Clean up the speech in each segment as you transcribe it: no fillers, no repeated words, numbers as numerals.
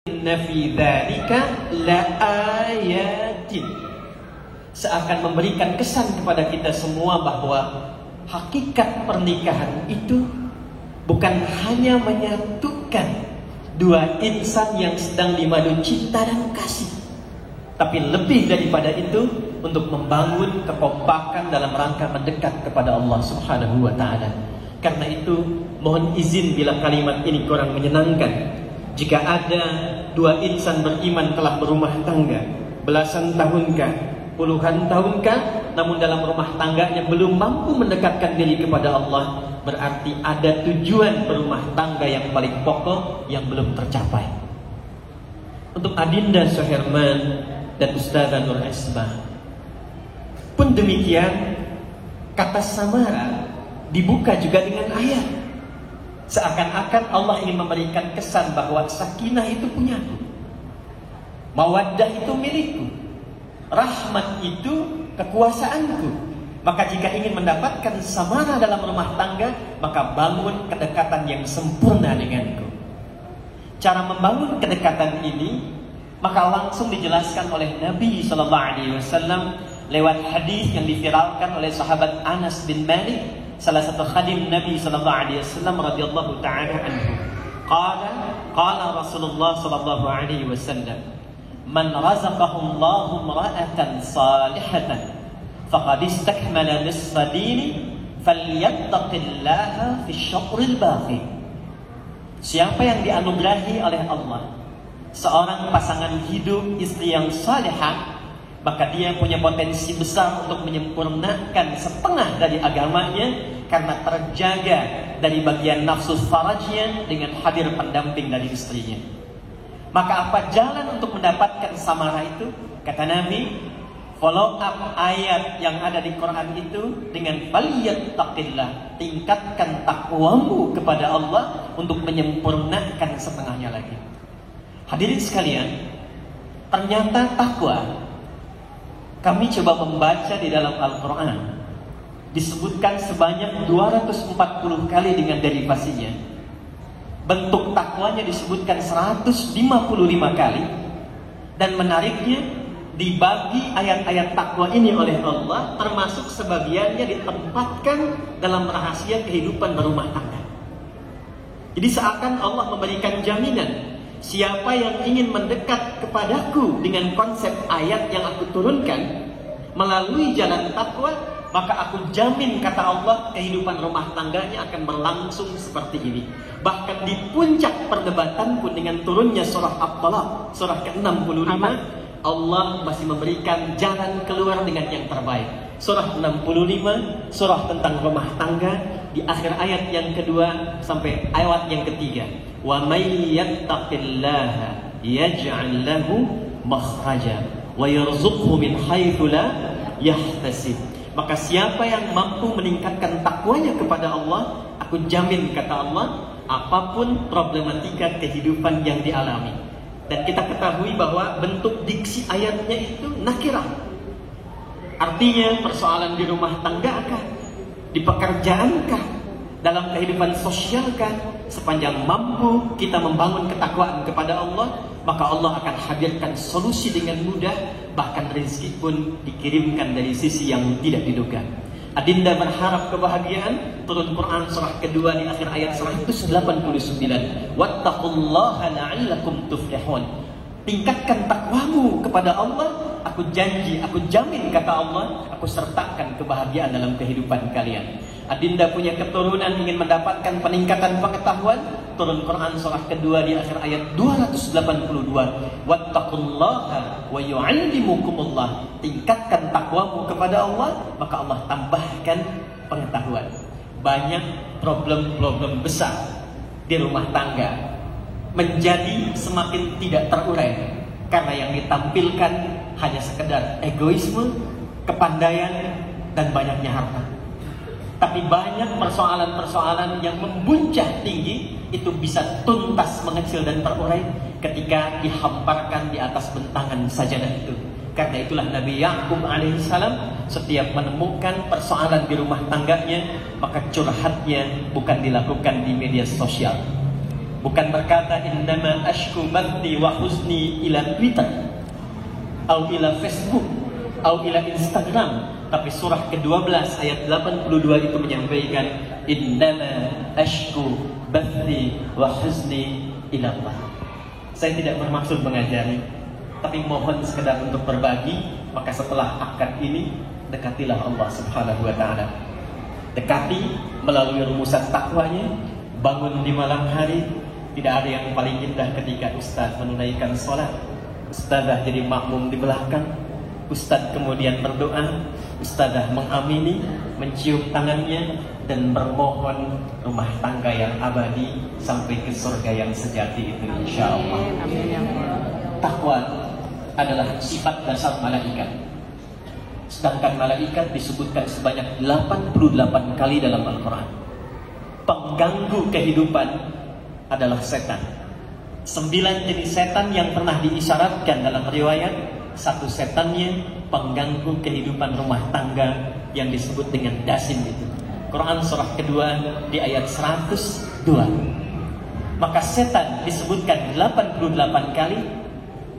Inna fi dzalika laayatin. Seakan memberikan kesan kepada kita semua bahwa hakikat pernikahan itu bukan hanya menyatukan dua insan yang sedang dimadu cinta dan kasih, tapi lebih daripada itu untuk membangun kekompakan dalam rangka mendekat kepada Allah Subhanahu wa ta'ala. Karena itu mohon izin bila kalimat ini kurang menyenangkan. Jika ada dua insan beriman telah berumah tangga belasan tahunkah, puluhan tahunkah, namun dalam rumah tangganya belum mampu mendekatkan diri kepada Allah, berarti ada tujuan berumah tangga yang paling pokok yang belum tercapai. Untuk Adinda Suherman dan Ustazah Nur Esma pun demikian, kata samara dibuka juga dengan ayat. Seakan-akan Allah ingin memberikan kesan bahwa sakinah itu punyaku, mawaddah itu milikku, rahmat itu kekuasaanku. Maka jika ingin mendapatkan samara dalam rumah tangga, maka bangun kedekatan yang sempurna denganku. Cara membangun kedekatan ini maka langsung dijelaskan oleh Nabi SAW lewat hadis yang diviralkan oleh sahabat Anas bin Malik, salah satu khadim Nabi SAW radhiyallahu ta'ala anhu. Qala Rasulullah SAW, man razaqahullahu imra'atan salihatan faqad istakmala nisfa dini falyattaqillaha fi syaqril baqi. Siapa yang dianugerahi oleh Allah seorang pasangan hidup istri yang salihah, maka dia punya potensi besar untuk menyempurnakan setengah dari agamanya karena terjaga dari bagian nafsu farajnya dengan hadir pendamping dari istrinya. Maka apa jalan untuk mendapatkan samara itu? Kata Nabi, follow up ayat yang ada di Quran itu dengan falyattaqillah, tingkatkan takwamu kepada Allah untuk menyempurnakan setengahnya lagi. Hadirin sekalian, ternyata takwa, kami coba membaca di dalam Al-Quran, disebutkan sebanyak 240 kali dengan derivasinya. Bentuk takwanya disebutkan 155 kali. Dan menariknya, dibagi ayat-ayat takwa ini oleh Allah, termasuk sebagiannya ditempatkan dalam rahasia kehidupan berumah tangga. Jadi seakan Allah memberikan jaminan, siapa yang ingin mendekat kepadaku dengan konsep ayat yang aku turunkan melalui jalan takwa, maka aku jamin, kata Allah, kehidupan rumah tangganya akan berlangsung seperti ini. Bahkan di puncak perdebatan pun dengan turunnya surah At-Talaq, surah ke-65, Allah masih memberikan jalan keluar dengan yang terbaik. Surah 65, surah tentang rumah tangga, di akhir ayat yang kedua sampai ayat yang ketiga, wa may yattaqillaha yaj'al lahu makhraja wa yarzuqhu min haitsu la yahtasib. Maka siapa yang mampu meningkatkan takwanya kepada Allah, aku jamin, kata Allah, apapun problematika kehidupan yang dialami. Dan kita ketahui bahwa bentuk diksi ayatnya itu nakirah. Artinya persoalan di rumah tanggakah, di pekerjaankah, dalam kehidupan sosialkah, sepanjang mampu kita membangun ketakwaan kepada Allah, maka Allah akan hadirkan solusi dengan mudah. Bahkan rezeki pun dikirimkan dari sisi yang tidak diduga. Adinda berharap kebahagiaan, turun Quran surah kedua di akhir ayat 189, wattaqullaha la'allakum tuflihun. Tingkatkan takwamu kepada Allah, aku janji, aku jamin, kata Allah, aku sertakan kebahagiaan dalam kehidupan kalian. Adinda punya keturunan ingin mendapatkan peningkatan pengetahuan, turun Quran surah kedua di akhir ayat 282, wattaqullaha wa yu'allimukumullah. Tingkatkan takwamu kepada Allah, maka Allah tambahkan pengetahuan. Banyak problem-problem besar di rumah tangga menjadi semakin tidak terurai karena yang ditampilkan hanya sekedar egoisme, kepandaian, dan banyaknya harta. Tapi banyak persoalan-persoalan yang membuncah tinggi itu bisa tuntas mengecil dan terurai ketika dihamparkan di atas bentangan sajadah itu. Karena itulah Nabi Ya'qub alaihissalam setiap menemukan persoalan di rumah tangganya, maka curhatnya bukan dilakukan di media sosial, Bukan berkata innama ashku bathi wa huzni ila Twitter atau ila Facebook atau ila Instagram, tapi surah ke-12 ayat 82 itu menyampaikan innama ashku bathi wa huzni ila Allah. Saya tidak bermaksud mengajari, tapi mohon sekedar untuk berbagi. Maka setelah akad ini, dekatilah Allah Subhanahu wa ta'ala. Dekati melalui rumusan takwanya. Bangun di malam hari. Tidak ada yang paling indah ketika ustaz menunaikan sholat, ustazah jadi makmum di belakang, ustaz kemudian berdoa, ustazah mengamini, mencium tangannya, dan bermohon rumah tangga yang abadi sampai ke surga yang sejati itu, insya Allah. Takwa adalah sifat dasar malaikat. Sedangkan malaikat disebutkan sebanyak 88 kali dalam Al-Quran. Pengganggu kehidupan adalah setan. 9 jenis setan yang pernah diisyaratkan dalam riwayat. Satu setannya pengganggu kehidupan rumah tangga yang disebut dengan dasim itu. Quran surah kedua di ayat 102. Maka setan disebutkan 88 kali,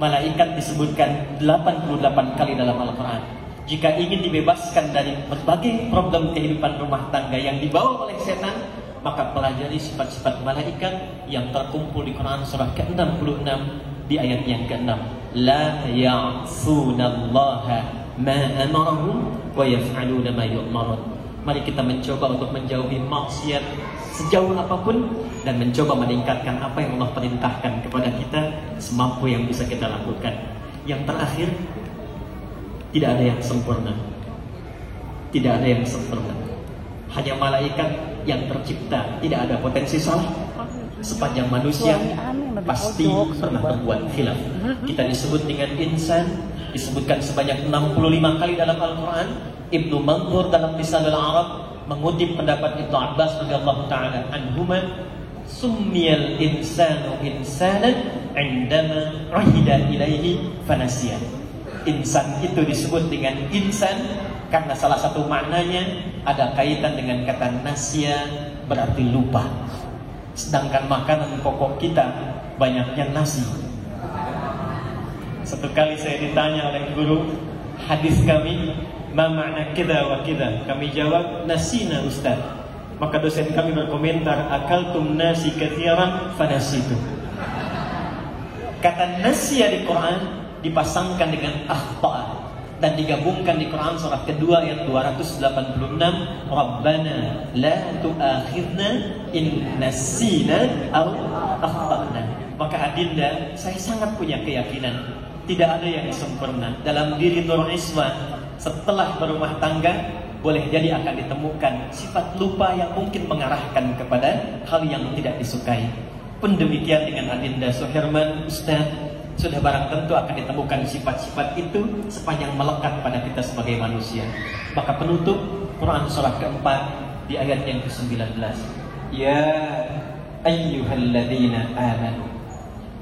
malaikat disebutkan 88 kali dalam Al-Quran. Jika ingin dibebaskan dari berbagai problem kehidupan rumah tangga yang dibawa oleh setan, maka pelajari sifat-sifat malaikat yang terkumpul di Quran surah ke-66 di ayat yang ke-6. La ya'sunallaha ma amarahum wa yaf'aluna ma yu'marun. Mari kita mencoba untuk menjauhi maksiat sejauh apapun dan mencoba meningkatkan apa yang Allah perintahkan kepada kita semampu yang bisa kita lakukan. Yang terakhir, tidak ada yang sempurna. Tidak ada yang sempurna. Hanya malaikat yang tercipta, tidak ada potensi salah. Sepanjang manusia pasti pernah berbuat khilaf. Kita disebut dengan insan, disebutkan sebanyak 65 kali dalam Al-Quran. Ibnu Manzur dalam Lisanul Arab mengutip pendapat Ibnu Abbas radhiyallahu ta'ala anhuma, summiyal insanu insanan indama uhida ilaihi fanasiya. Insan itu disebut dengan insan karena salah satu maknanya ada kaitan dengan kata nasya, berarti lupa. Sedangkan makanan pokok kita banyaknya nasi. Satu kali saya ditanya oleh guru hadis kami, ma makna kita wa kita? Kami jawab, nasina ustaz. Maka dosen kami berkomentar, akaltum nasi katsiran fanasitu. Kata nasya di Quran dipasangkan dengan akhta dan digabungkan di Quran surah kedua ayat 286, Rabbana la tu'akhidna in nasina aw akhtana. Maka adinda, saya sangat punya keyakinan tidak ada yang sempurna dalam diri Nur Isma. Setelah berumah tangga boleh jadi akan ditemukan sifat lupa yang mungkin mengarahkan kepada hal yang tidak disukai. Pun demikian dengan adinda Suherman Ustaz, sudah barang tentu akan ditemukan sifat-sifat itu sepanjang melekat pada kita sebagai manusia. Maka penutup Quran surah keempat di ayat yang ke-19. Ya ayyuhalladzina amanu.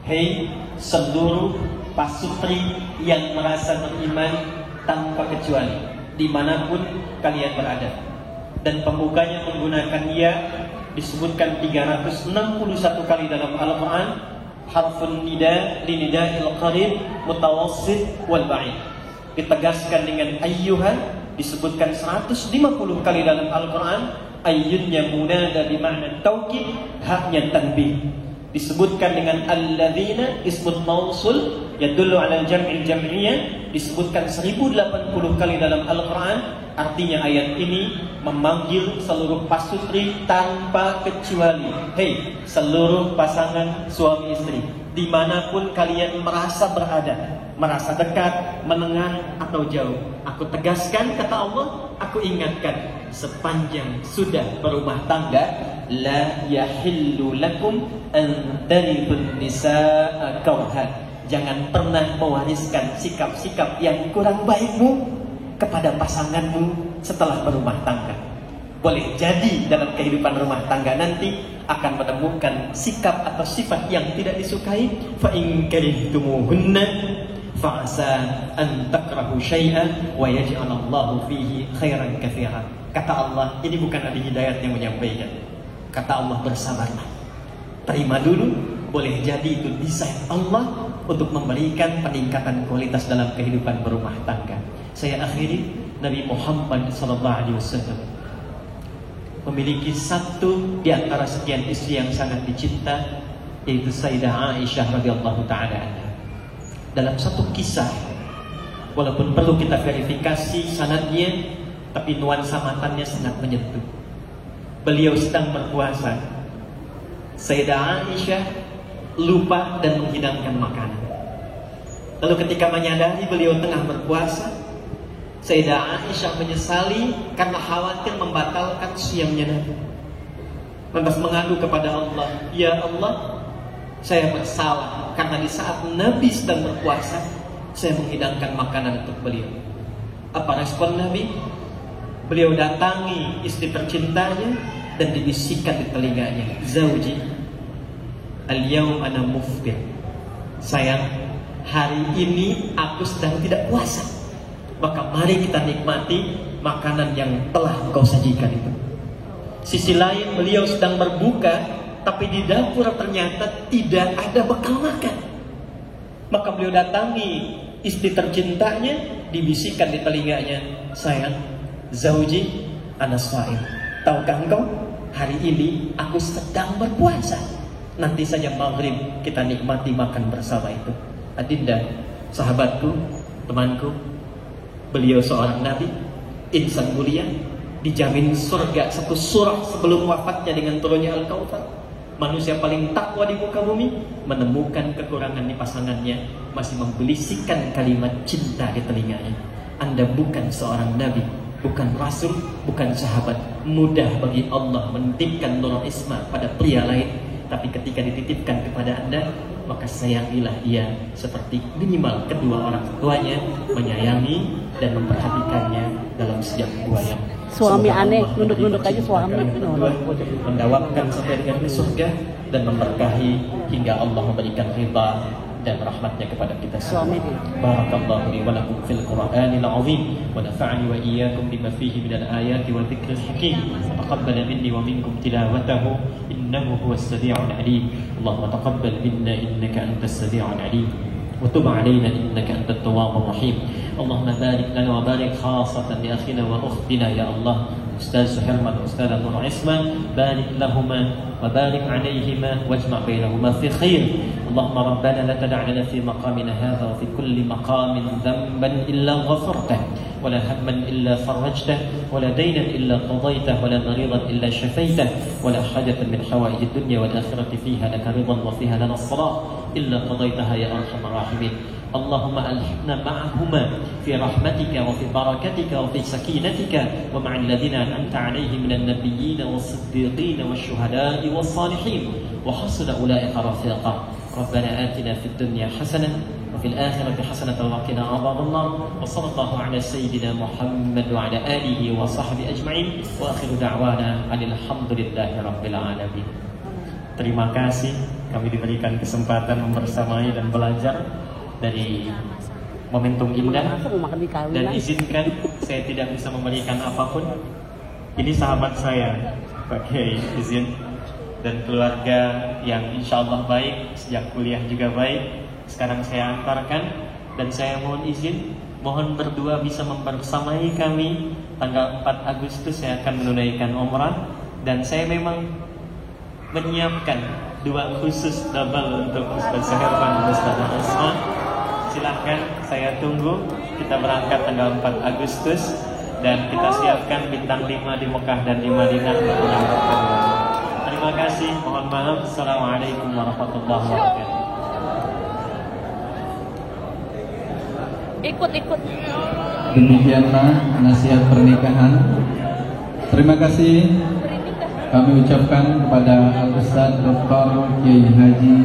Hei seluruh pasutri yang merasa beriman tanpa kecuali, dimanapun kalian berada. Dan pembukanya menggunakan ya, disebutkan 361 kali dalam Al-Quran. Harfun nida linida'il qarib mutawassit wal ba'id. Ditegaskan dengan ayyuhan, disebutkan 150 kali dalam Al-Quran. Ayyunnya munada bimakna taukid, haknya tanbih. Disebutkan dengan alladzina, ismul mausul yadullu ala jam'il jam'iyah, disebutkan 1080 kali dalam Al-Quran. Artinya ayat ini memanggil seluruh pasutri tanpa kecuali. Hei seluruh pasangan suami istri, dimanapun kalian merasa berada, merasa dekat, menengah atau jauh, aku tegaskan, kata Allah, aku ingatkan, sepanjang sudah berumah tangga, la yahillu lakum an tarithun nisaa karhan. Jangan pernah mewariskan sikap-sikap yang kurang baikmu kepada pasanganmu setelah berumah tangga. Boleh jadi dalam kehidupan rumah tangga nanti akan menemukan sikap atau sifat yang tidak disukai. Fa in karihtumuhunna fa asa an takrahu syai'an wa yaj'alallahu fihi khairan katsiran. Kata Allah, ini bukan Adi Hidayat yang menyampaikan. Kata Allah, bersabarlah. Terima dulu, boleh jadi itu desain Allah untuk memberikan peningkatan kualitas dalam kehidupan berumah tangga. Saya akhiri, Nabi Muhammad SAW memiliki satu di antara sekian istri yang sangat dicinta, yaitu Sayyidah Aisyah radhiyallahu taala anha. Dalam satu kisah, walaupun perlu kita verifikasi sanadnya, tapi nuansa matanya sangat menyentuh. Beliau sedang berpuasa, Sayyidah Aisyah lupa dan menghidangkan makanan. Lalu ketika menyadari beliau tengah berpuasa, Sayyidah Aisyah menyesali karena khawatir membatalkan siamnya Nabi. Lantas mengadu kepada Allah, "Ya Allah, saya bersalah karena di saat Nabi sedang berpuasa, saya menghidangkan makanan untuk beliau." Apa respon Nabi? Beliau datangi istri tercintanya dan dibisikkan di telinganya, "Zauji, al-yaum ana muftir." Sayang, hari ini aku sedang tidak puasa, maka mari kita nikmati makanan yang telah engkau sajikan itu. Sisi lain, beliau sedang berbuka, tapi di dapur ternyata tidak ada bekal makan. Maka beliau datangi istri tercintanya, dibisikkan di telinganya, "Sayang, zauji ana shaim. Tahukah engkau, hari ini aku sedang berpuasa. Nanti saja maghrib kita nikmati makan bersama itu." Adinda, sahabatku, temanku, beliau seorang nabi, insan mulia, dijamin surga satu surah sebelum wafatnya dengan turunnya Al-Kautsar. Manusia paling takwa di muka bumi menemukan kekurangan di pasangannya, masih membisikkan kalimat cinta di telinganya. Anda bukan seorang nabi, bukan rasul, bukan sahabat. Mudah bagi Allah menitipkan Nurul Isma pada pria lain, tapi ketika dititipkan kepada Anda, maka sayangilah ia seperti minimal kedua orang tuanya menyayangi dan memperhatikannya dalam setiap buaya. Suami aneh, nunduk-nunduk aja suami. Mendawamkan sampai dengan ke surga dan memberkahi hingga Allah memberikan ridha dan rahmatnya kepada kita semua. Barakallahu li wa lakum fil Qur'anil 'azim wa nafa'ani wa iyyakum bima fihi minal ayati wa dzikril hakim. Taqabbal minni wa minkum tilawatahu innahu huwas sami'ul 'alim. Allahumma taqabbal minna innaka antas sami'ul 'alim. وتب علينا إنك أنت التواب الرحيم. اللهم بارك لنا وبارك خاصة لأخينا وأختنا يا الله أستاذ حرمة وأستاذ نور عصمة، بارك لهما وبارك عليهما واجمع بينهما في خير. اللهم ربنا لا تدع لنا في مقامنا هذا وفي كل مقام ذنبا إلا غفرته ولا هما إلا فرجته ولا دينا إلا قضيته ولا مريضا إلا شفيته ولا حاجة من حوائج الدنيا والآخرة فيها لك رضا وفيها لنا الصلاة إلا قضيتها يا أرحم الراحمين. اللهم ألحقنا معهما في رحمتك وفي بركتك وفي سكينتك ومع الذين أنعمت عليهم من النبيين والصديقين والشهداء والصالحين وحسن أولئك رفيقا. ربنا آتنا في الدنيا حسنة وفي الآخرة حسنة وقنا عذاب النار. وصلى الله على سيدنا محمد وعلى آله وصحبه أجمعين وآخر دعوانا أن الحمد لله رب العالمين. Terima kasih kami diberikan kesempatan membersamai dan belajar dari momentum indah, dan izinkan saya tidak bisa memberikan apapun. Ini sahabat saya pakai izin, dan keluarga yang insya Allah baik, sejak kuliah juga baik. Sekarang saya antarkan, dan saya mohon izin, mohon berdua bisa membersamai kami. Tanggal 4 Agustus saya akan menunaikan umrah, dan saya memang menyiapkan 2 khusus double untuk Ustaz Herman dan Ustaz Asma. Silahkan, saya tunggu. Kita berangkat tanggal 4 Agustus dan kita siapkan bintang 5 di Mekah dan di Madinah untuk menyambutkan. Terima kasih, mohon maaf. Assalamualaikum warahmatullahi wabarakatuh. Ikut. Demikianlah nasihat pernikahan. Terima kasih kami ucapkan kepada Al-Ustaz Dr. Kiai Haji